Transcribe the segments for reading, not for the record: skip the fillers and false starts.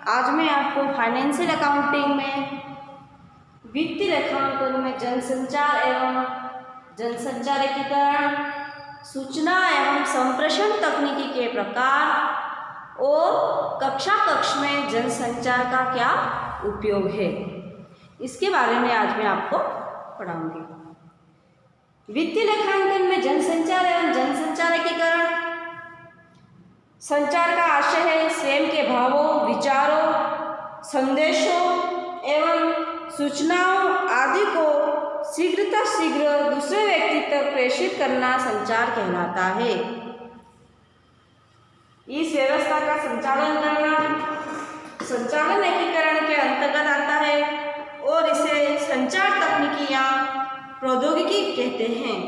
आज मैं आपको फाइनेंशियल अकाउंटिंग में वित्तीय लेखांकन में जनसंचार एवं जनसंचार एकीकरण, सूचना एवं संप्रेषण तकनीकी के प्रकार और कक्ष में जनसंचार का क्या उपयोग है, इसके बारे में आज मैं आपको पढ़ाऊंगी। वित्तीय लेखांकन में जनसंचार एवं जनसंचार एकीकरण। संचार का आशय है स्वयं के भावों, विचारों, संदेशों एवं सूचनाओं आदि को शीघ्र दूसरे व्यक्ति तक प्रेषित करना संचार कहलाता है। इस व्यवस्था का संचालन करना संचालन एकीकरण के अंतर्गत आता है और इसे संचार तकनीकी या प्रौद्योगिकी कहते हैं।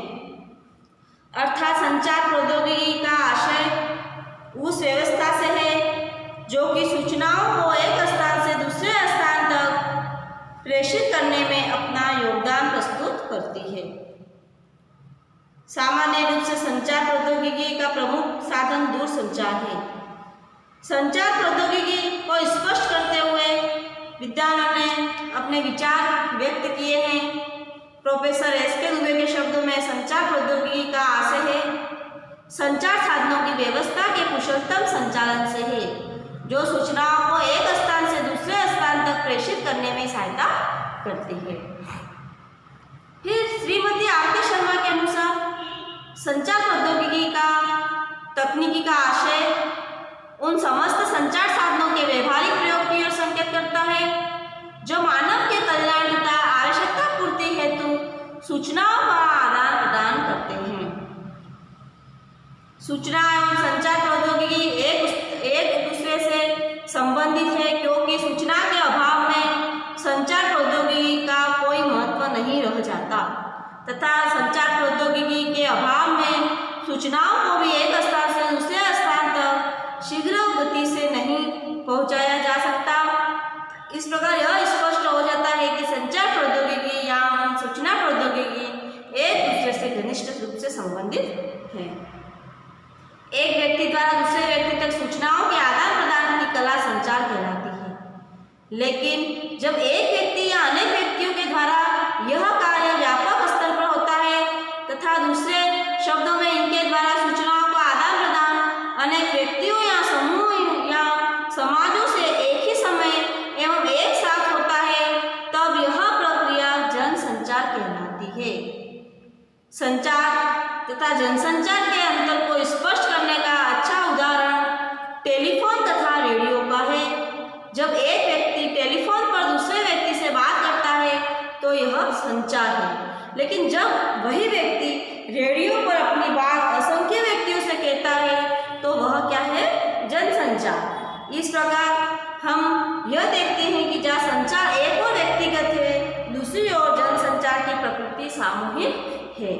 अर्थात संचार प्रौद्योगिकी का आशय उस व्यवस्था से है जो कि सूचनाओं को एक स्थान से दूसरे स्थान तक प्रेषित करने में अपना योगदान प्रस्तुत करती है। सामान्य रूप से संचार प्रौद्योगिकी का प्रमुख साधन दूरसंचार है। संचार प्रौद्योगिकी को स्पष्ट करते हुए विद्वानों ने अपने विचार व्यक्त किए हैं। Professor SK. दुबे के शब्दों में संचार प्रौद्योगिकी का आशय है संचार साधनों की व्यवस्था के कुशलतम संचालन से है जो सूचनाओं को एक स्थान से दूसरे स्थान तक प्रेषित करने में सहायता करती है। फिर श्रीमती आर.के. शर्मा के अनुसार संचार प्रौद्योगिकी का तकनीकी का आशय उन समस्त संचार साधनों के व्यवहारिक प्रयोग की ओर संकेत करता है जो मानव के कल्याण तथा आवश्यकता पूर्ति हेतु सूचनाओं का आदान प्रदान करते हैं। सूचना एवं संचार प्रौद्योगिकी एक दूसरे से संबंधित है क्योंकि सूचना के अभाव में संचार प्रौद्योगिकी का कोई महत्व नहीं रह जाता तथा संचार प्रौद्योगिकी के अभाव में सूचनाओं को भी एक स्थान से दूसरे स्थान तक शीघ्र गति से नहीं पहुंचाया जा सकता। इस प्रकार यह स्पष्ट हो जाता है कि संचार प्रौद्योगिकी या सूचना प्रौद्योगिकी एक दूसरे से घनिष्ठ रूप से संबंधित है। एक व्यक्ति द्वारा दूसरे व्यक्ति तक सूचनाओं के आदान प्रदान की कला संचार कहलाती है। लेकिन जब एक व्यक्ति या अनेक व्यक्तियों के द्वारा यह कार्य व्यापक स्तर पर होता है तथा दूसरे शब्दों में इनके द्वारा सूचनाओं का आदान प्रदान अनेक व्यक्तियों या समूह या समाजों से एक ही समय एवं एक साथ होता है तब यह प्रक्रिया जनसंचार कहलाती है। संचार तथा जनसंचार के अंतर को स्पष्ट करने का अच्छा उदाहरण टेलीफोन तथा रेडियो का है। जब एक व्यक्ति टेलीफोन पर दूसरे व्यक्ति से बात करता है तो यह संचार है, लेकिन जब वही व्यक्ति रेडियो पर अपनी बात असंख्य व्यक्तियों से कहता है तो वह क्या है? जनसंचार। इस प्रकार हम यह देखते हैं कि जहाँ संचार एक और व्यक्तिगत है, दूसरी ओर जनसंचार की प्रकृति सामूहिक है।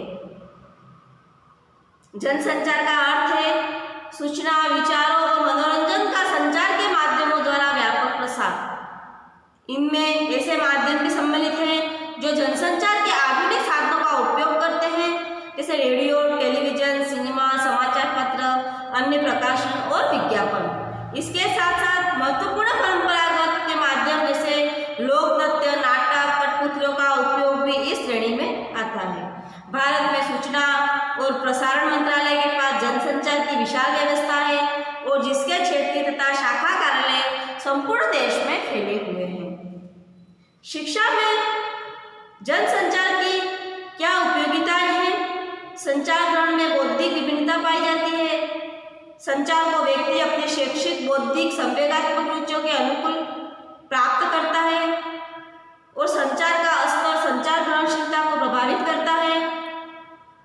जनसंचार का अर्थ है सूचना, विचारों और मनोरंजन का संचार के माध्यमों द्वारा व्यापक प्रसार। इनमें ऐसे माध्यम भी सम्मिलित हैं जो जनसंचार के आधुनिक साधनों का उपयोग करते हैं, जैसे रेडियो, टेलीविजन, सिनेमा, समाचार पत्र, अन्य प्रकाशन और विज्ञापन। इसके साथ साथ महत्वपूर्ण परंपरागत के माध्यम जैसे लोक नृत्य, नाटक, कठपुतलियों का उपयोग भी इस श्रेणी में आता है। भारत में सूचना और प्रसारण मंत्रालय के पास जनसंचार की विशाल व्यवस्था है और जिसके क्षेत्रीय तथा शाखा कार्यालय संपूर्ण देश में फैले हुए हैं। शिक्षा में जनसंचार की क्या उपयोगिताएं हैं? संचार ग्रहण में बौद्धिक विभिन्नता पाई जाती है। संचार को व्यक्ति अपनी शैक्षिक, बौद्धिक, संवेगात्मक रुचियों के अनुकूल प्राप्त करता है और संचार का स्तर संचार ग्रहणशीलता को प्रभावित करता है।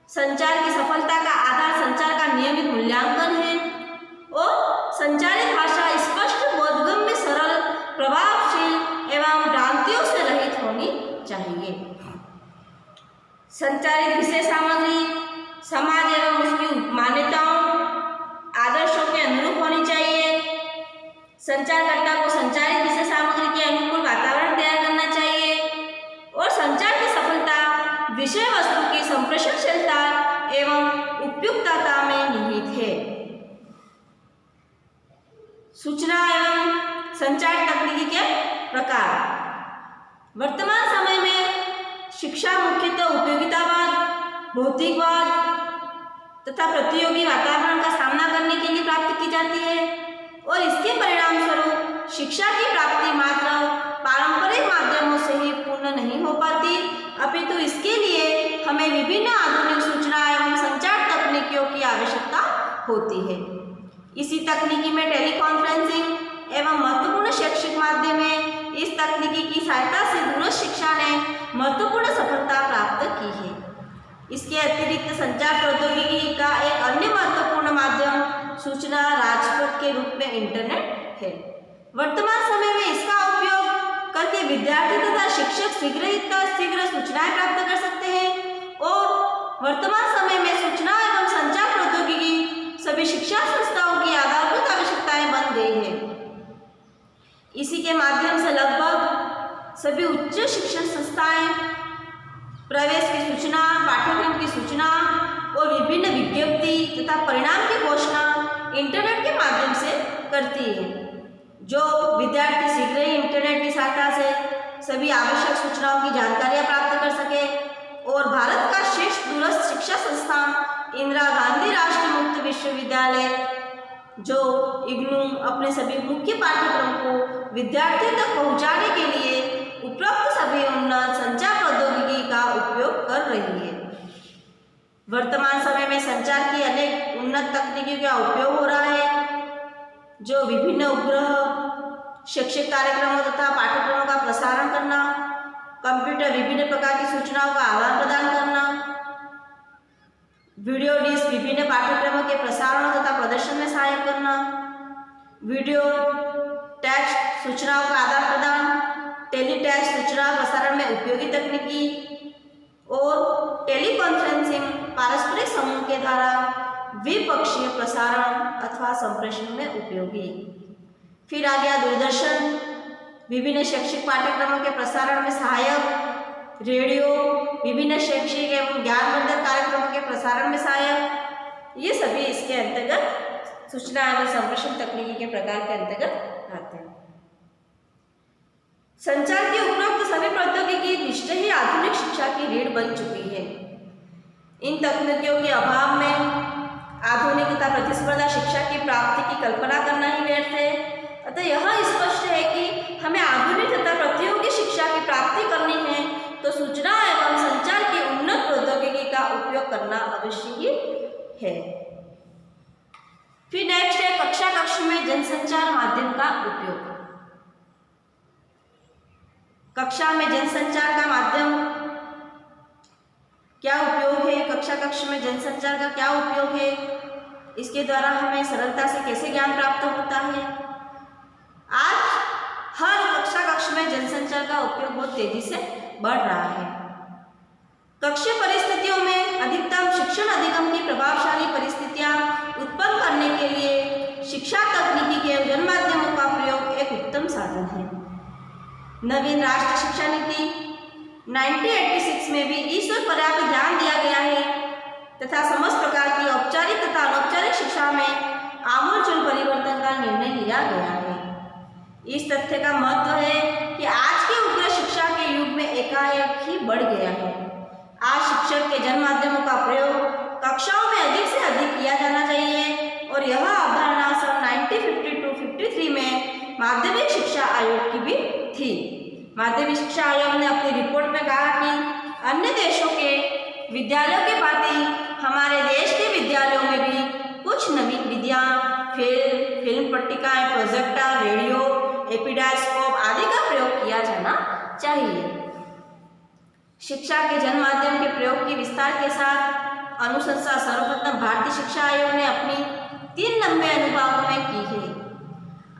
संचार की सफलता का आधार संचार का नियमित मूल्यांकन है और संचारित भाषा स्पष्ट, बोधगम्य, सरल, प्रभावशील एवं भ्रांतियों से रहित होनी चाहिए। संचारित विषय सामग्री समाज एवं उसकी मान्यताओं, आदर्शों के अनुरूप होनी चाहिए। संचारकर्ता को संचारित विषय सामग्री के अनुकूल वातावरण तैयार करना चाहिए और संचार की सफलता विषय वस्तु की संप्रेषणशीलता एवं उपयुक्तता में निहित है। सूचना एवं संचार तकनीकी के प्रकार। वर्तमान समय में शिक्षा मुख्यतः उपयोगितावाद, भौतिकवाद तथा प्रतियोगी वातावरण का सामना करने के लिए प्राप्त की जाती है और इसके परिणाम स्वरूप शिक्षा की प्राप्ति मात्र पारंपरिक माध्यमों से ही पूर्ण नहीं हो पाती, अपितु इसके लिए हमें विभिन्न आधुनिक सूचना एवं संचार तकनीकियों की आवश्यकता होती है। इसी तकनीकी में टेलीकॉन्फ्रेंसिंग एवं महत्वपूर्ण शैक्षिक माध्यम है। इस तकनीकी की सहायता से दूरस्थ शिक्षा ने महत्वपूर्ण सफलता प्राप्त की है। इसके अतिरिक्त संचार प्रौद्योगिकी का एक अन्य महत्वपूर्ण माध्यम सूचना राजपथ के रूप में इंटरनेट है। वर्तमान समय में इसका उपयोग करके विद्यार्थी तथा शिक्षक शीघ्र सूचनाएं प्राप्त कर सकते हैं और वर्तमान समय में सूचना एवं संचार प्रौद्योगिकी सभी शिक्षा संस्थाओं की आधारभूत आवश्यकताएं बन गई है। इसी के माध्यम से लगभग सभी उच्च शिक्षण संस्थाएं प्रवेश की सूचना, पाठ्यक्रम की सूचना और विभिन्न विज्ञप्ति तथा परिणाम की घोषणा इंटरनेट के माध्यम से करती है, जो विद्यार्थी शीघ्र ही इंटरनेट की सहायता से सभी आवश्यक सूचनाओं की जानकारियां प्राप्त कर सके और भारत का श्रेष्ठ दूरस्थ शिक्षा संस्थान इंदिरा गांधी राष्ट्रीय मुक्त विश्वविद्यालय जो इग्नू अपने सभी मुख्य पाठ्यक्रम को विद्यार्थियों तक पहुंचाने के लिए उपरोक्त सभी उन्नत संचार प्रौद्योगिकी का उपयोग कर रही है। वर्तमान समय में संचार की अनेक उन्नत तकनीकों का उपयोग हो रहा है, जो विभिन्न उपग्रह शैक्षिक कार्यक्रमों तथा पाठ्यक्रमों का प्रसारण करना, कंप्यूटर विभिन्न प्रकार की सूचनाओं का आदान प्रदान करना, वीडियो डिस्क विभिन्न पाठ्यक्रमों के प्रसारण तथा प्रदर्शन में सहायता करना, वीडियो टेक्स्ट सूचनाओं का आदान प्रदान, टेलीटेक्स्ट सूचना प्रसारण में उपयोगी तकनीकी और टेलीकॉन्फ्रेंसिंग पारस्परिक समूह के द्वारा द्विपक्षीय प्रसारण अथवा संप्रेषण में उपयोगी। फिर आ गया दूरदर्शन विभिन्न शैक्षिक पाठ्यक्रमों के प्रसारण में सहायक, रेडियो विभिन्न शैक्षिक एवं ज्ञानवर्धक कार्यक्रमों के प्रसारण में सहायक। ये सभी इसके अंतर्गत सूचना एवं संप्रेषण तकनीकी के प्रकार के अंतर्गत आते हैं। संचार की उपरोक्त सभी प्रौद्योगिकी निश्चय ही आधुनिक शिक्षा की रीढ़ बन चुकी है। इन तकनीकियों के अभाव में आधुनिक तथा प्रतिस्पर्धा शिक्षा की प्राप्ति की कल्पना करना ही व्यर्थ है। अतः यह स्पष्ट है कि हमें आधुनिक तथा प्रतियोगी शिक्षा की प्राप्ति करनी है तो सूचना एवं संचार की उन्नत प्रौद्योगिकी का उपयोग करना अवश्य ही है। फिर नेक्स्ट है कक्षा में जनसंचार माध्यम का उपयोग। कक्षा में जनसंचार का माध्यम क्या उपयोग है, कक्षा में जनसंचार का क्या उपयोग है, इसके द्वारा हमें सरलता से कैसे ज्ञान प्राप्त होता है। आज हर कक्षा में जनसंचार का उपयोग बहुत तेजी से बढ़ रहा है। कक्षीय परिस्थितियों में अधिकतम शिक्षण अधिगम की प्रभावशाली परिस्थितियां उत्पन्न करने के लिए शिक्षा तकनीकी के जनमाध्यमों का प्रयोग एक उत्तम साधन है। नवीन राष्ट्रीय शिक्षा नीति 1986 में भी इस ओर पर्याप्त ध्यान दिया गया है तथा समस्त प्रकार की औपचारिक तथा अनौपचारिक शिक्षा में आमूलचूल परिवर्तन का निर्णय लिया गया है। इस तथ्य का महत्व है कि आज के उग्र शिक्षा के युग में एकाएक ही बढ़ गया है। आज शिक्षक के जनमाध्यमों का प्रयोग कक्षाओं में अधिक से अधिक किया जाना चाहिए और यह अवधारणा सन 1952-53 में माध्यमिक शिक्षा आयोग की भी थी। माध्यमिक शिक्षा आयोग ने अपनी रिपोर्ट में कहा कि अन्य देशों के विद्यालयों के भांति हमारे देश के विद्यालयों में भी कुछ नवीन विधियाँ, फिल्म पट्टिकाएं, प्रोजेक्टर, रेडियो, एपिडास्कोप आदि का प्रयोग किया जाना चाहिए। शिक्षा के जनमाध्यम के प्रयोग के विस्तार के साथ अनुशंसा सर्वप्रथम भारतीय शिक्षा आयोग ने अपनी 3 लंबे अनुभागों में की है।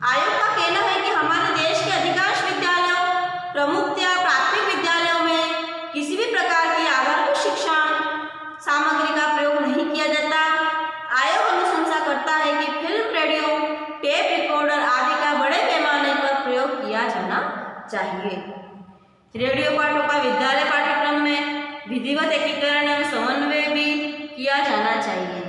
आयोग का कहना है कि हमारे देश के अधिकांश विद्यालयों, प्रमुखतया प्राथमिक विद्यालयों में किसी भी प्रकार की आधारभूत शिक्षण सामग्री का प्रयोग नहीं किया जाता। आयोग अनुशंसा करता है कि फिल्म, रेडियो, टेप रिकॉर्डर आदि का बड़े पैमाने पर प्रयोग किया जाना चाहिए। रेडियो पाठों का विद्यालय पाठ्यक्रम में विधिवत एकीकरण एवं समन्वय भी किया जाना चाहिए।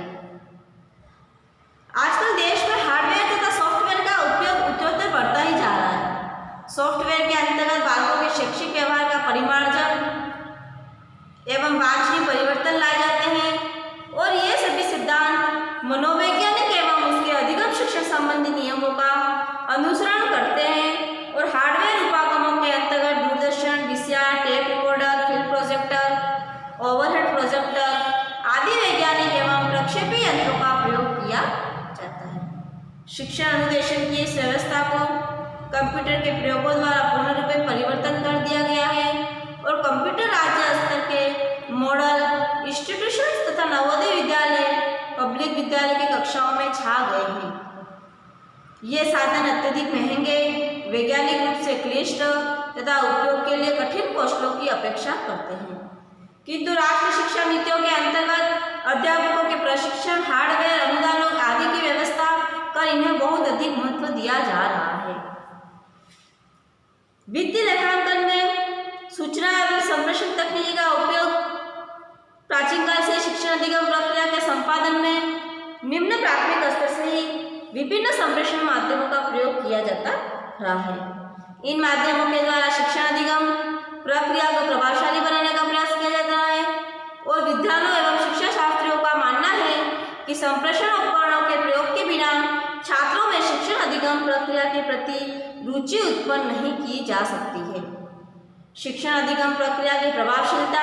आजकल देश में हार्डवेयर तथा सॉफ्टवेयर का उपयोग उत्तरोत्तर बढ़ता ही जा रहा शिक्षण अनुदेशन की इस व्यवस्था को कंप्यूटर के प्रयोगों द्वारा पूर्ण रूप में परिवर्तन कर दिया गया है और कंप्यूटर राज्य स्तर के मॉडल इंस्टीट्यूशन तथा नवोदय विद्यालय पब्लिक विद्यालय की कक्षाओं में छा गए हैं। ये साधन अत्यधिक महंगे, वैज्ञानिक रूप से क्लिष्ट तथा उपयोग के लिए कठिन कौशलों की अपेक्षा करते हैं, किंतु राष्ट्रीय शिक्षा नीतियों के अंतर्गत अध्यापकों के प्रशिक्षण, हार्डवेयर, अनुदानों आदि की व्यवस्था कर इन्हें बहुत अधिक महत्व दिया जा रहा है। वित्तीय लेखांकन में सूचना एवं संप्रेषण तकनीकी का उपयोग प्राचीन काल से शिक्षण अधिगम प्रक्रिया के संपादन में निम्न प्राथमिक स्तर से ही विभिन्न संप्रेषण माध्यमों का प्रयोग किया जाता रहा है। इन माध्यमों के द्वारा शिक्षण अधिगम प्रक्रिया को प्रभावशाली बनाने का प्रयास किया जाता है और विद्वानों एवं शिक्षा शास्त्रियों का मानना है कि संप्रेषण उपकरणों के प्रयोग के बिना छात्रों में शिक्षण अधिगम प्रक्रिया के प्रति रुचि उत्पन्न नहीं की जा सकती है। शिक्षण अधिगम प्रक्रिया की प्रभावशीलता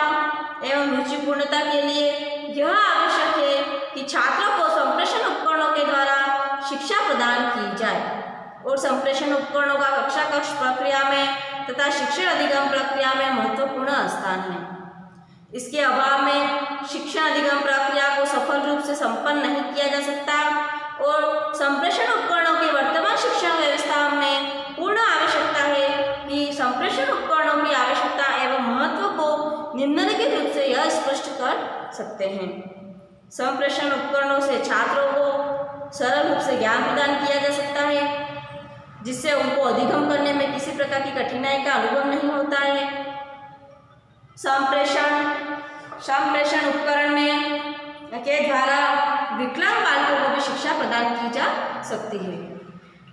एवं रुचिपूर्णता के लिए यह आवश्यक है कि छात्रों को संप्रेषण उपकरणों के द्वारा शिक्षा प्रदान की जाए और संप्रेषण उपकरणों का कक्षा कक्ष प्रक्रिया में तथा शिक्षण अधिगम प्रक्रिया में महत्वपूर्ण स्थान है। इसके अभाव में शिक्षण अधिगम प्रक्रिया को सफल रूप से संपन्न नहीं किया जा सकता और संप्रेषण उपकरणों की वर्तमान शिक्षण व्यवस्था में पूर्ण आवश्यकता है कि संप्रेषण उपकरणों की आवश्यकता एवं महत्व को निम्नलिखित रूप से यह स्पष्ट कर सकते हैं। संप्रेषण उपकरणों से छात्रों को सरल रूप से ज्ञान प्रदान किया जा सकता है, जिससे उनको अधिगम करने में किसी प्रकार की कठिनाई का अनुभव नहीं होता है। संप्रेषण उपकरण में के द्वारा विकलांग बालकों को भी शिक्षा प्रदान की जा सकती है,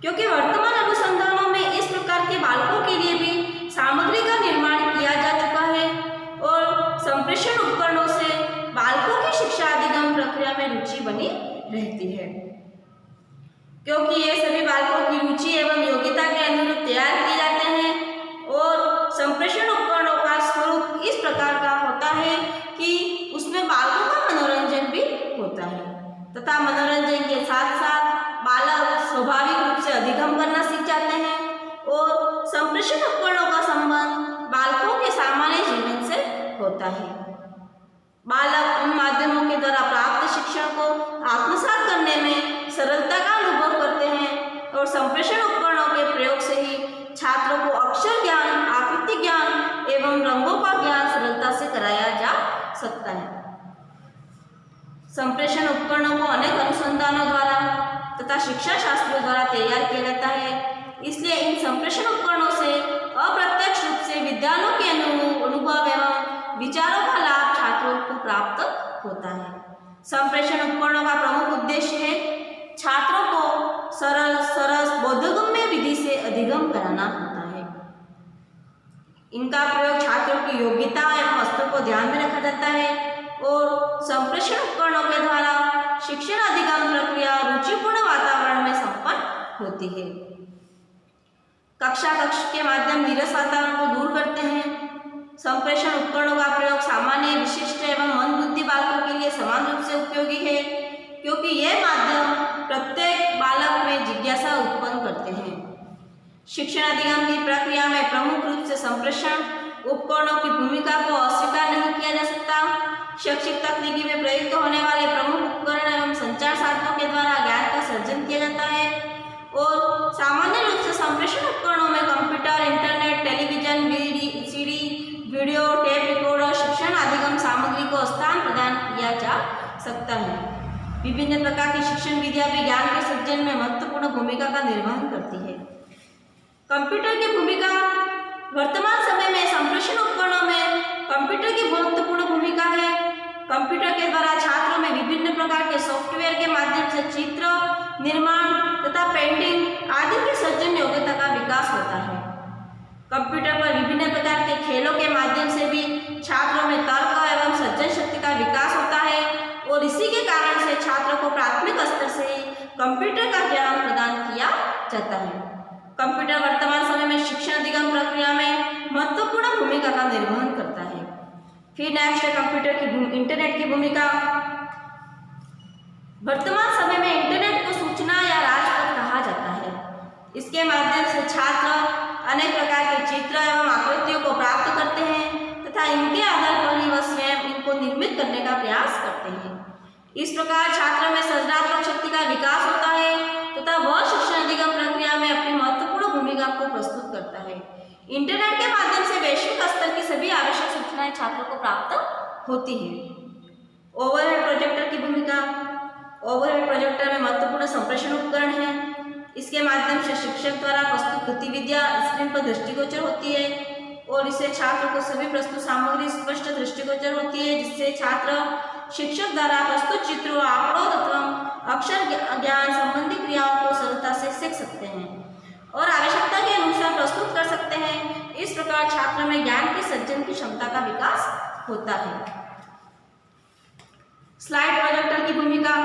क्योंकि वर्तमान अनुसंधानों में इस प्रकार के बालकों के लिए भी सामग्री का निर्माण किया जा चुका है और संप्रेषण उपकरणों से बालकों की शिक्षा अधिगम प्रक्रिया में रुचि बनी रहती है, क्योंकि ये सभी बालकों की रुचि एवं योग्यता के अनुरूप तैयार किए जाते हैं और संप्रेषण उपकरणों का स्वरूप इस प्रकार का होता है कि उसमें बालकों का मनोरंजन भी होता है तथा मनोरंजन के साथ साथ बालक स्वाभाविक रूप से अधिगम करना सीख जाते हैं और संप्रेषण उपकरणों का संबंध बालकों के सामान्य जीवन से होता है। बालक उन माध्यमों के द्वारा प्राप्त शिक्षण को आत्मसात करने में सरलता का अनुभव करते हैं और संप्रेषण उपकरणों के प्रयोग से ही छात्रों को अक्षर ज्ञान, आकृति ज्ञान एवं रंगों का ज्ञान सरलता से कराया जा सकता है। संप्रेषण उपकरणों को अनेक अनुसंधानों द्वारा तथा शिक्षा शास्त्रियों द्वारा तैयार किया जाता है, इसलिए इन संप्रेषण उपकरणों से अप्रत्यक्ष रूप से विद्यालयों के अनुभव एवं विचारों का लाभ छात्रों को प्राप्त होता है। संप्रेषण उपकरणों का प्रमुख उद्देश्य है छात्रों को सरल, सरस, बोधगम्य विधि से अधिगम कराना होता है। इनका प्रयोग छात्रों की योग्यता एवं स्तर को ध्यान में रखा जाता है और संप्रेषण उपकरणों के द्वारा शिक्षण अधिगम प्रक्रिया रुचिपूर्ण वातावरण में संपन्न होती है। कक्षा कक्ष के माध्यम नीरस वातावरण को दूर करते हैं। संप्रेषण उपकरणों का प्रयोग सामान्य, विशिष्ट एवं मंदबुद्धि बालकों के लिए समान रूप से उपयोगी है, क्योंकि यह माध्यम प्रत्येक बालक में जिज्ञासा उत्पन्न करते हैं। शिक्षण अधिगम की प्रक्रिया में प्रमुख रूप से संप्रेषण उपकरणों की भूमिका को अस्वीकार नहीं किया जा सकता। शैक्षिक तकनीकी में प्रयुक्त होने वाले प्रमुख उपकरण एवं संचार साधनों के द्वारा ज्ञान का सर्जन किया जाता है और सामान्य रूप से संप्रेषण उपकरणों में computer, internet, television, CD, video, tape recorder, शिक्षण अधिगम सामग्री को स्थान प्रदान किया जा सकता है। विभिन्न प्रकार की शिक्षण विधियां भी ज्ञान के सृजन में महत्वपूर्ण भूमिका का निर्वहन करती है। कंप्यूटर की भूमिका वर्तमान समय में संप्रेषण उपकरणों में कंप्यूटर की महत्वपूर्ण भूमिका है। कंप्यूटर के द्वारा छात्रों में विभिन्न प्रकार के सॉफ्टवेयर के माध्यम से चित्र निर्माण तथा पेंटिंग आदि की सर्जन योग्यता का विकास होता है। कंप्यूटर पर विभिन्न प्रकार के खेलों के माध्यम से भी छात्रों में तर्क एवं सर्जन शक्ति का विकास होता है और इसी के कारण से छात्रों को प्राथमिक स्तर से ही कंप्यूटर का ज्ञान प्रदान किया जाता है। कंप्यूटर वर्तमान समय में शिक्षण अधिगम प्रक्रिया में महत्वपूर्ण भूमिका का निर्वहन करता है। फिर नेक्स्ट है कंप्यूटर की इंटरनेट की भूमिका। वर्तमान समय में इंटरनेट को सूचना या राजपथ कहा इसके माध्यम से छात्र अनेक प्रकार के चित्र एवं आकृतियों को प्राप्त करते हैं तथा इनके आधार पर ही वह स्वयं इनको निर्मित करने का प्रयास करते हैं। इस प्रकार छात्र में सृजनात्मक शक्ति का विकास होता है तथा वह शिक्षण अधिगम प्रक्रिया में अपनी महत्वपूर्ण भूमिका को प्रस्तुत करता है। इंटरनेट के माध्यम से वैश्विक स्तर की सभी आवश्यक सूचनाएं छात्रों को प्राप्त होती हैं। ओवरहेड प्रोजेक्टर की भूमिका। ओवरहेड प्रोजेक्टर में महत्वपूर्ण संप्रेषण उपकरण है। इसके माध्यम से शिक्षक द्वारा प्रस्तुत गतिविधियां स्क्रीन पर दृष्टिगोचर होती है और इससे छात्र को सभी प्रस्तुत सामग्री स्पष्ट दृष्टिगोचर होती है, जिससे छात्र शिक्षक द्वारा प्रस्तुत चित्रों, आंकड़ों तथा अक्षर ज्ञान संबंधी क्रियाओं को सरलता से सीख सकते हैं और आवश्यकता के अनुसार प्रस्तुत कर सकते हैं। इस प्रकार छात्र में ज्ञान के सृजन की क्षमता का विकास होता है। स्लाइड प्रोजेक्टर की भूमिका।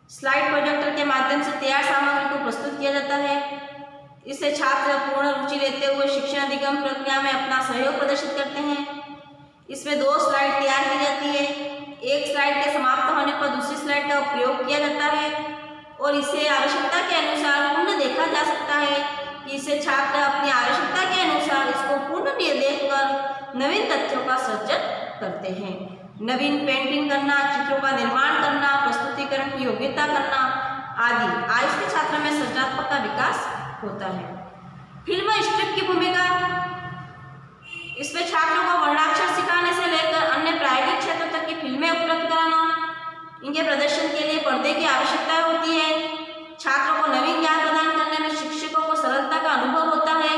स्लाइड प्रोजेक्टर के माध्यम से तैयार सामग्री को प्रस्तुत किया जाता है। इससे छात्र पूर्ण रुचि लेते हुए शिक्षण अधिगम प्रक्रिया में अपना सहयोग प्रदर्शित करते हैं। इसमें 2 स्लाइड तैयार की जाती है। एक स्लाइड के समाप्त होने पर दूसरी स्लाइड का उपयोग किया जाता है और इसे आवश्यकता के अनुसार पुनः देखा जा सकता है कि इससे छात्र अपनी आवश्यकता के अनुसार इसको पुनः देखकर नवीन तथ्यों का सृजन करते हैं। नवीन पेंटिंग करना, चित्रों का निर्माण करना, प्रस्तुतिकरण की योग्यता करना आदि इससे छात्र में सृजनात्मक का विकास होता है। फिल्म स्ट्रिप की भूमिका। इसमें छात्रों को वर्णाक्षर सिखाने से लेकर अन्य प्रायोगिक क्षेत्रों तक की फिल्में उपलब्ध कराना। इनके प्रदर्शन के लिए पर्दे की आवश्यकता होती है। छात्रों को नवीन ज्ञान प्रदान करने में शिक्षकों को सरलता का अनुभव होता है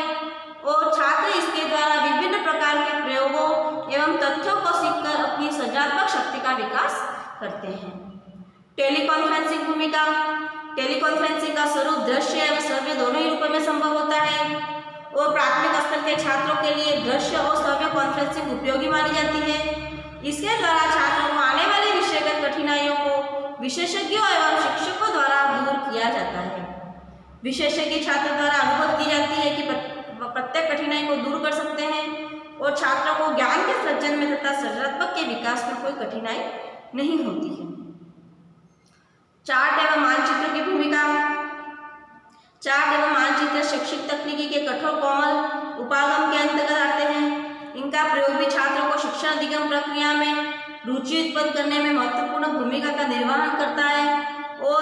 और छात्र इसके द्वारा विभिन्न प्रकार के प्रयोगों एवं तथ्यों को सीखकर अपनी सृजनात्मक शक्ति का विकास करते हैं। टेलीकॉन्फ्रेंसिंग भूमिका। टेलीकॉन्फ्रेंसिंग का स्वरूप दृश्य एवं श्रव्य दोनों ही रूपों में संभव होता है और प्राथमिक स्तर के छात्रों के लिए दृश्य और श्रव्य कॉन्फ्रेंसिंग उपयोगी मानी जाती है। इसके द्वारा छात्रों को आने वाली विषयगत कठिनाइयों को विशेषज्ञों एवं शिक्षकों द्वारा दूर किया जाता है। विशेषज्ञ छात्र द्वारा अनुभव की जाती है कि प्रत्येक कठिनाई को दूर कर सकते हैं और छात्रों को ज्ञान के सृजन में तथा सृजनात्मक के विकास में कोई कठिनाई नहीं होती है। चार्ट एवं मानचित्र की भूमिका। चार्ट एवं मानचित्र शैक्षिक तकनीकी के कठोर कोमल उपागम के अंतर्गत आते हैं। इनका प्रयोग भी छात्रों को शिक्षण अधिगम प्रक्रिया में रुचि उत्पन्न करने में महत्वपूर्ण भूमिका का निर्वहन करता है और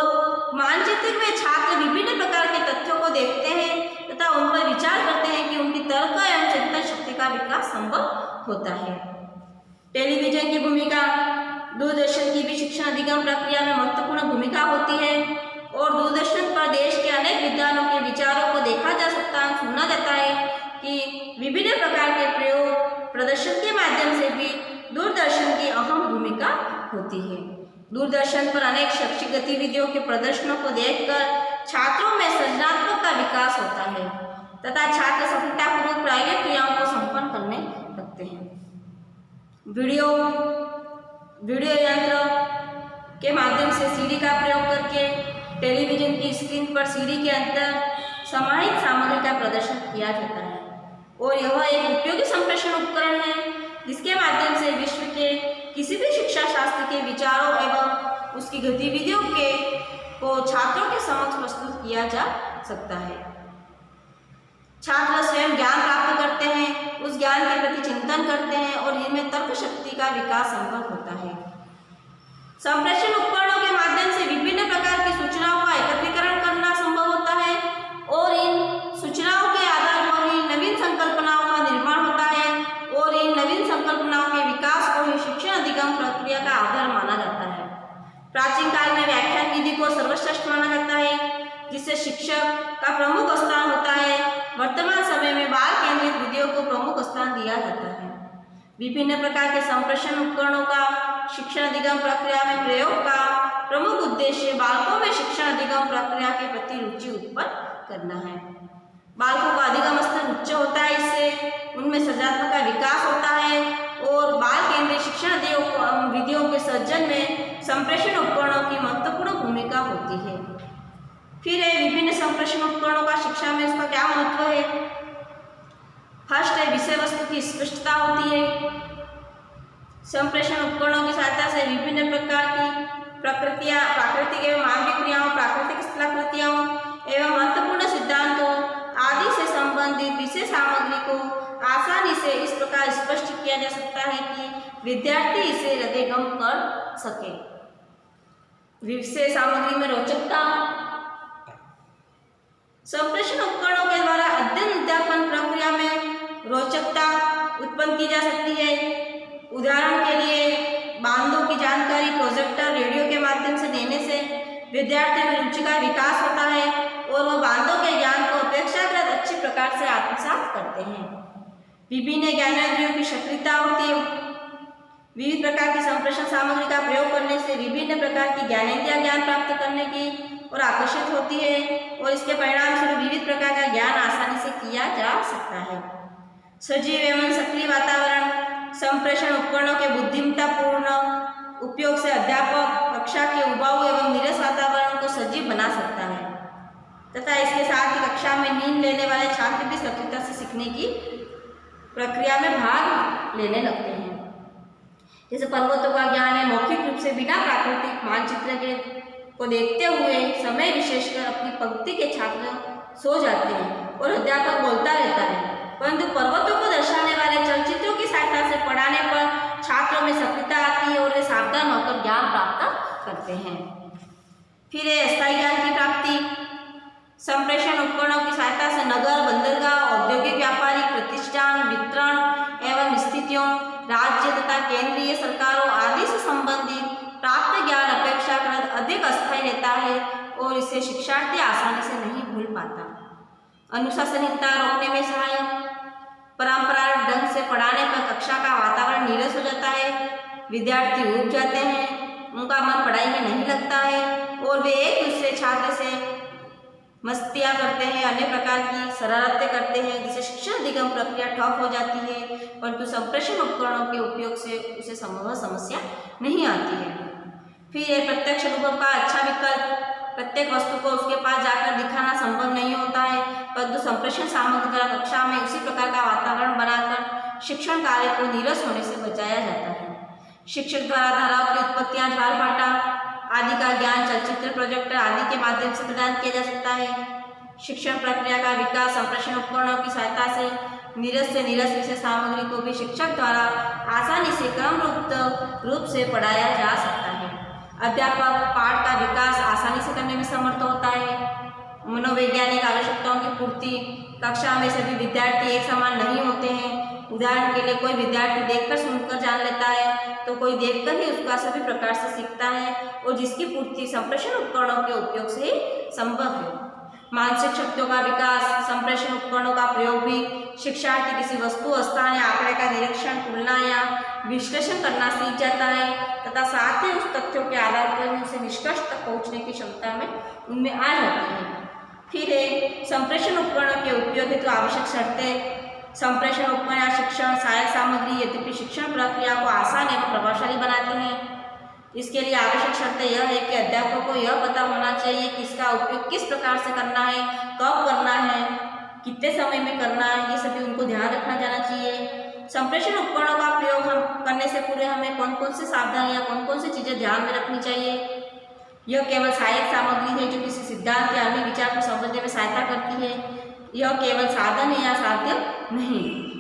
मानचित्र में छात्र विभिन्न प्रकार के तथ्यों को देखते हैं तथा उन पर विचार करते हैं कि उनकी तर्क एवं चिंतन शक्ति का विकास संभव होता है। टेलीविजन की भूमिका। दूरदर्शन की भी शिक्षण अधिगम प्रक्रिया में महत्वपूर्ण भूमिका होती है और दूरदर्शन पर देश के अनेक विद्वानों के विचारों को देखा जा सकता है, सुना जाता है कि विभिन्न प्रकार के प्रयोग प्रदर्शन के माध्यम से भी दूरदर्शन की अहम भूमिका होती है। दूरदर्शन पर अनेक शैक्षिक गतिविधियों के प्रदर्शनों को देखकर छात्रों में सृजनात्मक का विकास होता है तथा छात्र सफलतापूर्वक प्रायोगिक क्रियाओं को संपन्न करने लगते हैं। वीडियो यंत्र के माध्यम से सीडी का प्रयोग करके टेलीविजन की स्क्रीन पर सीडी के अंदर समाहित सामग्री का प्रदर्शन किया जाता है और यह एक उपयोगी संप्रेषण उपकरण है जिसके माध्यम से विश्व के किसी भी शिक्षा शास्त्र के विचारों एवं उसकी गतिविधियों को छात्रों के समक्ष प्रस्तुत किया जा सकता है। छात्र स्वयं ज्ञान प्राप्त करते हैं, उस ज्ञान के प्रति चिंतन करते हैं और इनमें तर्क शक्ति का विकास संभव होता है। संप्रेषण उपकरणों के माध्यम से विभिन्न प्रकार की सूचनाओं का एकत्रीकरण करना संभव होता है और इन सूचनाओं के आधार पर ही नवीन संकल्पनाओं का निर्माण होता है और इन नवीन संकल्पनाओं के विकास को ही शिक्षण अधिगम प्रक्रिया का आधार माना जाता है। प्राचीन काल में व्याख्यान विधि को सर्वश्रेष्ठ माना जाता है जिससे शिक्षक का प्रमुख स्थान होता है। वर्तमान समय में बाल केंद्रित विधियों को प्रमुख स्थान दिया जाता है। विभिन्न प्रकार के संप्रेषण उपकरणों का शिक्षण अधिगम प्रक्रिया में प्रयोग का प्रमुख उद्देश्य बालकों में शिक्षण अधिगम प्रक्रिया के प्रति रुचि उत्पन्न करना है। बालकों का अधिगम स्तर उच्च होता है, इससे उनमें सृजनात्मक का विकास होता है और बाल केंद्रित शिक्षण विधियों के सर्जन में संप्रेषण उपकरणों की महत्वपूर्ण भूमिका होती है। फिर है विभिन्न संप्रेषण उपकरणों का शिक्षा में उसका क्या महत्व है। फर्स्ट है विषय वस्तु की स्पष्टता होती है। संप्रेषण उपकरणों की सहायता से विभिन्न प्रकार की प्राकृतिक एवं मानवीय क्रियाओं, प्राकृतिक स्थलाकृतियों एवं महत्वपूर्ण सिद्धांतों आदि से संबंधित विषय सामग्री को आसानी से इस प्रकार स्पष्ट किया जा सकता है कि विद्यार्थी इसे हृदयंगम कर सके। विषय सामग्री में रोचकता। संप्रेषण उपकरणों के द्वारा अध्ययन अध्यापन प्रक्रिया में रोचकता उत्पन्न की जा सकती है। उदाहरण के लिए बांधों की जानकारी प्रोजेक्टर रेडियो के माध्यम से देने से विद्यार्थी में रुचि का विकास होता है और वह बांधों के ज्ञान को अपेक्षाकृत अच्छी प्रकार से आत्मसात करते हैं। विभिन्न ज्ञानेंद्रियों की सक्रियता होती है। विविध प्रकार की संप्रेषण सामग्री का प्रयोग करने से विभिन्न प्रकार की ज्ञानेंद्रियां ज्ञान प्राप्त करने की और आकर्षित होती है और इसके परिणाम स्वरूप विविध प्रकार का ज्ञान आसानी से किया जा सकता है। सजीव एवं सक्रिय वातावरण। संप्रेषण उपकरणों के बुद्धिमत्तापूर्ण उपयोग से अध्यापक कक्षा के उबाऊ एवं नीरस वातावरण को सजीव बना सकता है तथा इसके साथ ही कक्षा में नींद लेने वाले छात्र भी सक्रियता से सीखने की प्रक्रिया में भाग लेने लगते हैं। जैसे पर्वतों का ज्ञान है, मौखिक रूप से बिना प्राकृतिक मानचित्र के को देखते हुए समय विशेषकर अपनी पंक्ति के छात्र सो जाते हैं और अध्यापक बोलता रहता है, परंतु पर्वतों को दर्शाने वाले चलचित्रों की सहायता से पढ़ाने पर छात्रों में सक्रियता आती है और वे सावधान होकर ज्ञान प्राप्त करते हैं। फिर है अस्थायी ज्ञान की प्राप्ति। संप्रेषण उपकरणों की सहायता से नगर, बंदरगाह, औद्योगिक, व्यापारिक प्रतिष्ठान, वितरण एवं स्थितियों, राज्य तथा केंद्रीय सरकारों आदि से संबंधित प्राप्त ज्ञान अपेक्षाकृत अधिक अस्थायी रहता है और इसे शिक्षार्थी आसानी से नहीं भूल पाता। अनुशासनहीनता रोकने में सहायक। परंपरागत ढंग से पढ़ाने पर कक्षा का वातावरण नीरस हो जाता है, विद्यार्थी ऊब जाते हैं, उनका मन पढ़ाई में नहीं लगता है और वे एक दूसरे छात्र से मस्तियाँ करते हैं, अन्य प्रकार की शरारतें करते हैं, जिससे शिक्षण दिगम प्रक्रिया ठप हो जाती है। परंतु संप्रेषण उपकरणों के उपयोग से उसे संभव समस्या नहीं आती है। फिर ये प्रत्यक्ष अनुभव का अच्छा विकल्प। प्रत्येक वस्तु को उसके पास जाकर दिखाना संभव नहीं होता है, परंतु संप्रेषण सामग्री द्वारा कक्षा में उसी प्रकार का वातावरण बनाकर शिक्षण कार्य को नीरस होने से बचाया जाता है। शिक्षक द्वारा धाराओं की उत्पत्तियां, ज्वारभाटा आदि का ज्ञान चलचित्र, प्रोजेक्टर आदि के माध्यम से प्रदान किया जा सकता है। शिक्षण प्रक्रिया का विकास संप्रेषण उपकरणों की सहायता से नीरस विषय सामग्री को भी शिक्षक द्वारा आसानी से क्रमबद्ध रूप से पढ़ाया जा सकता है। अध्यापक पाठ का विकास आसानी से करने में समर्थ होता है। मनोवैज्ञानिक आवश्यकताओं की पूर्ति। कक्षा में सभी विद्यार्थी एक समान नहीं होते हैं। उदाहरण के लिए कोई विद्यार्थी देखकर सुनकर जान लेता है तो कोई देखकर ही उसका सभी प्रकार से सीखता है और जिसकी पूर्ति संप्रेषण उपकरणों के उपयोग से ही संभव है। मानसिक शक्तियों का विकास। संप्रेषण उपकरणों का प्रयोग भी शिक्षार्थी किसी वस्तु, स्थान या आंकड़े का निरीक्षण, तुलना या विश्लेषण करना सीख जाता है तथा साथ ही उस तथ्यों के आधार पर उसे निष्कर्ष तक पहुँचने की क्षमता में उनमें आ जाती है। फिर है संप्रेषण उपकरणों के उपयोग हेतु आवश्यक शर्तें। संप्रेषण उपकरण या शिक्षण सहायक सामग्री यद्यपि शिक्षण प्रक्रिया को आसान एवं प्रभावशाली बनाते हैं। इसके लिए आवश्यक शर्तें यह है कि अध्यापक को यह पता होना चाहिए कि इसका उपयोग किस प्रकार से करना है, कब करना है, कितने समय में करना है, ये सभी उनको ध्यान रखना जाना चाहिए। संप्रेषण उपकरणों का प्रयोग हम करने से पूर्व हमें कौन कौन से सावधानियाँ, कौन कौन सी चीज़ें ध्यान में रखनी चाहिए। यह केवल सहायक सामग्री है जो किसी सिद्धांत या अन्य विचार को समझने में सहायता करती है। यह केवल साधन है या साध्य नहीं।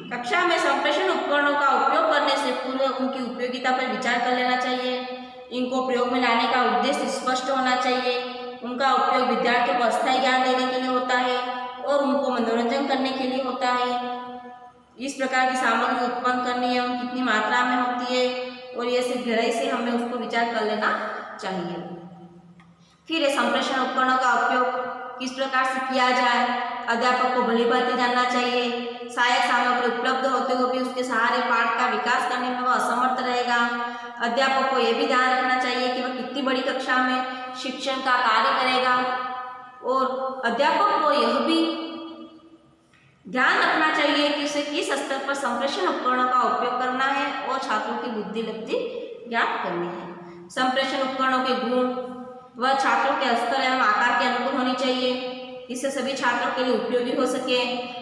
कक्षा में संप्रेषण उपकरणों का उपयोग करने से पूर्व उनकी उपयोगिता पर विचार कर लेना चाहिए। इनको प्रयोग में लाने का उद्देश्य स्पष्ट होना चाहिए। उनका उपयोग विद्यार्थियों को अस्थायी ज्ञान देने के लिए होता है और उनको मनोरंजन करने के लिए होता है। इस प्रकार की सामग्री उत्पन्न करनी है, कितनी मात्रा में होती है और ये सिर्फ गहराई से हमें उसको विचार कर लेना चाहिए। फिर संप्रेषण उपकरणों का उपयोग किस प्रकार से किया जाए, अध्यापक को भली भांति जानना चाहिए। सहायक सामग्री उपलब्ध होते हुए भी उसके सहारे पाठ का विकास करने में वह असमर्थ रहेगा। अध्यापक को यह भी ध्यान रखना चाहिए कि वह कितनी बड़ी कक्षा में शिक्षण का कार्य करेगा और अध्यापक को यह भी ध्यान रखना चाहिए कि उसे किस स्तर पर संप्रेषण उपकरणों का उपयोग करना है और छात्रों की बुद्धि लब्धि ज्ञात करनी है। संप्रेषण उपकरणों के गुण वह छात्रों के स्तर एवं आकार के अनुकूल होनी चाहिए, जिससे सभी छात्रों के लिए उपयोगी हो सके।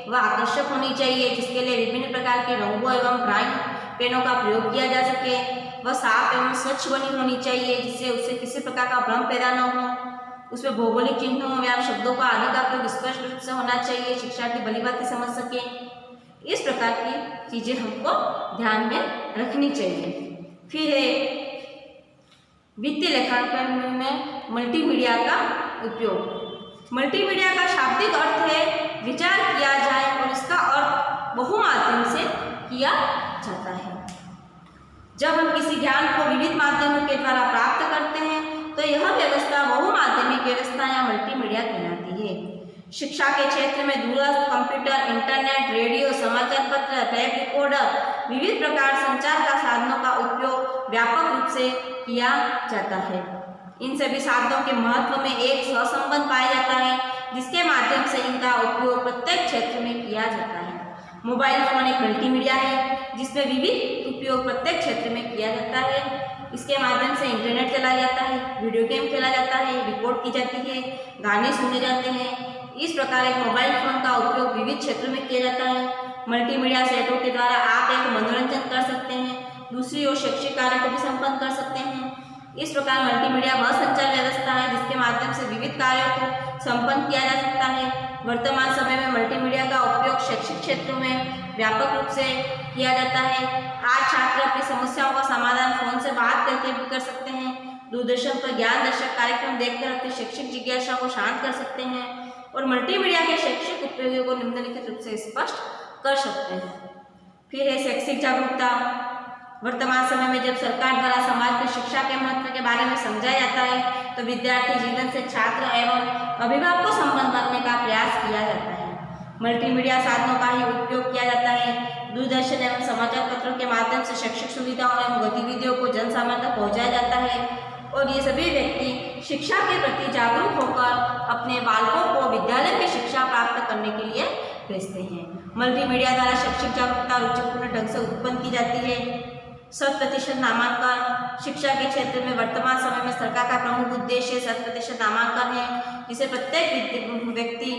वह आकर्षक होनी चाहिए, जिसके लिए विभिन्न प्रकार के रंगों एवं ड्राइंग पेनों का प्रयोग किया जा सके। वह साफ एवं स्वच्छ बनी होनी चाहिए, जिससे उससे किसी प्रकार का भ्रम पैदा न हो। उसमें भौगोलिक चिन्हों व्याप शब्दों का आदि का प्रयोग स्पष्ट रूप से होना चाहिए, शिक्षार्थी भली बात समझ सके। इस प्रकार की चीजें हमको ध्यान में रखनी चाहिए। फिर है वित्तीय लेखांकन में मल्टीमीडिया का उपयोग। मल्टीमीडिया का शाब्दिक अर्थ है विचार किया जाए और इसका अर्थ बहुमाध्यम से किया जाता है। जब हम किसी ज्ञान को विविध माध्यमों के द्वारा प्राप्त करते हैं तो यह व्यवस्था बहुमाध्यमिक व्यवस्था या मल्टीमीडिया कहलाती है। शिक्षा के क्षेत्र में दूरस्थ कंप्यूटर, इंटरनेट, रेडियो, समाचार पत्र, टेप रिकॉर्डर, विविध प्रकार संचार का साधनों का उपयोग व्यापक रूप से किया जाता है। इन सभी साधनों के महत्व में एक सहसंबंध पाया जाता है जिसके माध्यम से इनका उपयोग प्रत्येक क्षेत्र में किया जाता है। मोबाइल फोन एक मल्टीमीडिया है जिसमें विविध उपयोग प्रत्येक क्षेत्र में किया जाता है। इसके माध्यम से इंटरनेट चलाया जाता है, वीडियो गेम खेला जाता है, रिकॉर्ड की जाती है, गाने सुने जाते हैं। इस प्रकार एक मोबाइल फोन का उपयोग विविध क्षेत्रों में किया जाता है। मल्टीमीडिया सेटों के द्वारा आप एक मनोरंजन कर सकते हैं, दूसरी ओर शैक्षिक कार्य को भी संपन्न कर सकते हैं। इस प्रकार मल्टीमीडिया वह संचार व्यवस्था है जिसके माध्यम से विविध कार्यों को संपन्न किया जा सकता है। वर्तमान समय में मल्टीमीडिया का उपयोग शैक्षिक क्षेत्रों में व्यापक रूप से किया जाता है। आज छात्र अपनी समस्याओं का समाधान फोन से बात करके भी कर सकते हैं। दूरदर्शन पर ज्ञान दर्शक कार्यक्रम देखकर अपनी शैक्षिक जिज्ञासा को शांत कर सकते हैं और मल्टीमीडिया के शैक्षिक उपयोगों को निम्नलिखित रूप से स्पष्ट कर सकते हैं। फिर है शैक्षिक जागरूकता। वर्तमान समय में जब सरकार द्वारा समाज में शिक्षा के महत्व के बारे में समझाया जाता है तो विद्यार्थी जीवन से छात्र एवं अभिभावक को संबंध बनाने का प्रयास किया जाता है। मल्टीमीडिया साधनों का ही उपयोग किया जाता है। दूरदर्शन एवं समाचार पत्रों के माध्यम से शैक्षिक सुविधाओं एवं गतिविधियों को जन सामान्य तक पहुँचाया जाता है और ये सभी व्यक्ति शिक्षा के प्रति जागरूक होकर अपने बालकों को विद्यालय में शिक्षा प्राप्त करने के लिए भेजते हैं। मल्टीमीडिया द्वारा शैक्षिक जागरूकता रुचिपूर्ण ढंग से उत्पन्न की जाती है। 100% नामांकन। शिक्षा के क्षेत्र में वर्तमान समय में सरकार का प्रमुख उद्देश्य 100% नामांकन है, जिसे प्रत्येक व्यक्ति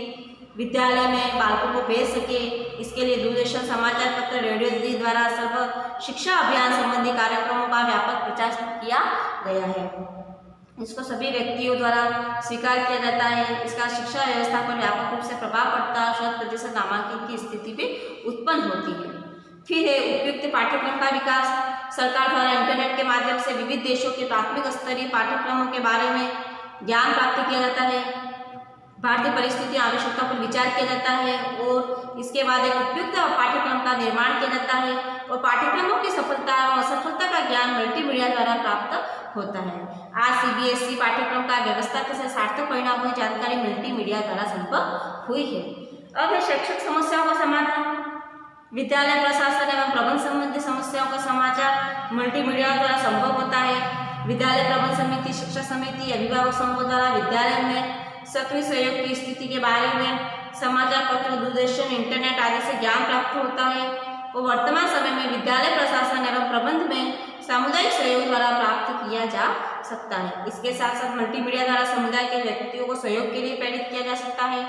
विद्यालय में बालकों को भेज सके। इसके लिए दूरदर्शन, समाचार पत्र, रेडियो आदि द्वारा सर्व शिक्षा अभियान संबंधी कार्यक्रमों का व्यापक प्रचार किया गया है। इसको सभी व्यक्तियों द्वारा स्वीकार किया जाता है। इसका शिक्षा व्यवस्था पर व्यापक रूप से प्रभाव पड़ता है। 100% नामांकन की स्थिति भी उत्पन्न होती है। फिर है उपयुक्त पाठ्यक्रम का विकास। सरकार द्वारा इंटरनेट के माध्यम से विविध देशों के प्राथमिक स्तरीय पाठ्यक्रमों के बारे में ज्ञान प्राप्त किया जाता है। भारतीय परिस्थिति आवश्यकता पर विचार किया जाता है और इसके बाद एक उपयुक्त पाठ्यक्रम का निर्माण किया जाता है और पाठ्यक्रमों की सफलता और असफलता का ज्ञान मल्टीमीडिया द्वारा प्राप्त होता है। आज CBSE पाठ्यक्रम का व्यवस्था के सार्थक परिणामों की जानकारी मल्टीमीडिया द्वारा संभव हुई है। अब है शैक्षिक समस्याओं का समाधान। विद्यालय प्रशासन एवं प्रबंध संबंधी समस्याओं का समाचार मल्टीमीडिया द्वारा संभव होता है। विद्यालय प्रबंध समिति, शिक्षा समिति, अभिभावक समूह द्वारा विद्यालय में सक्रिय सहयोग की स्थिति के बारे में समाचार पत्र, दूरदर्शन, इंटरनेट आदि से ज्ञान प्राप्त होता है और वर्तमान समय में विद्यालय प्रशासन एवं प्रबंध में सामुदायिक सहयोग द्वारा प्राप्त किया जा सकता है। इसके साथ साथ मल्टीमीडिया द्वारा समुदाय के व्यक्तियों को सहयोग के लिए प्रेरित किया जा सकता है।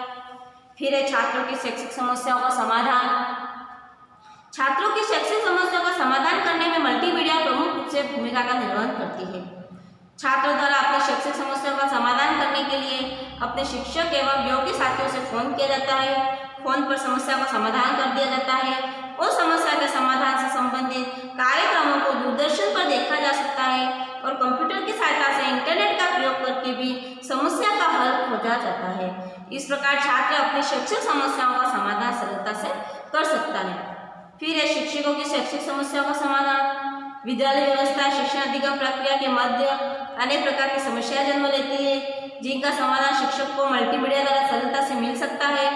फिर है छात्रों की शैक्षिक समस्याओं का समाधान। छात्रों की शैक्षिक समस्याओं का समाधान करने में मल्टीमीडिया प्रमुख रूप से भूमिका का निर्वहन करती है। छात्रों द्वारा अपनी शैक्षिक समस्याओं का समाधान करने के लिए अपने शिक्षक एवं योग्य साथियों से फोन किया जाता है। फोन पर समस्या का समाधान कर दिया जाता है और समस्या के समाधान से संबंधित कार्यक्रमों को दूरदर्शन पर देखा जा सकता है और कंप्यूटर की सहायता से इंटरनेट का प्रयोग करके भी समस्या का हल खोजा जाता है। इस प्रकार छात्र अपनी शैक्षिक समस्याओं का समाधान सरलता से कर सकता है। फिर है शिक्षकों की शैक्षिक समस्याओं का समाधान। विद्यालय व्यवस्था शिक्षण अधिगम प्रक्रिया के मध्य अनेक प्रकार की समस्याएं जन्म लेती है, जिनका समाधान शिक्षक को मल्टीमीडिया द्वारा सरलता से मिल सकता है।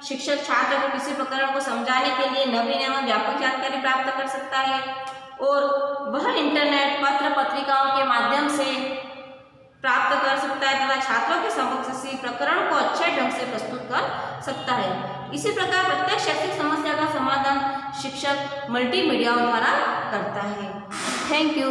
शिक्षक छात्र को किसी प्रकरण को समझाने के लिए नवीन एवं व्यापक जानकारी प्राप्त कर सकता है और वह इंटरनेट, पत्र, पत्रिकाओं के माध्यम से प्राप्त कर सकता है तथा छात्रों के समक्ष किसी प्रकरण को अच्छे ढंग से प्रस्तुत कर सकता है। इसी प्रकार प्रत्येक शैक्षिक समस्या का समाधान शिक्षक मल्टीमीडिया द्वारा करता है। Thank you.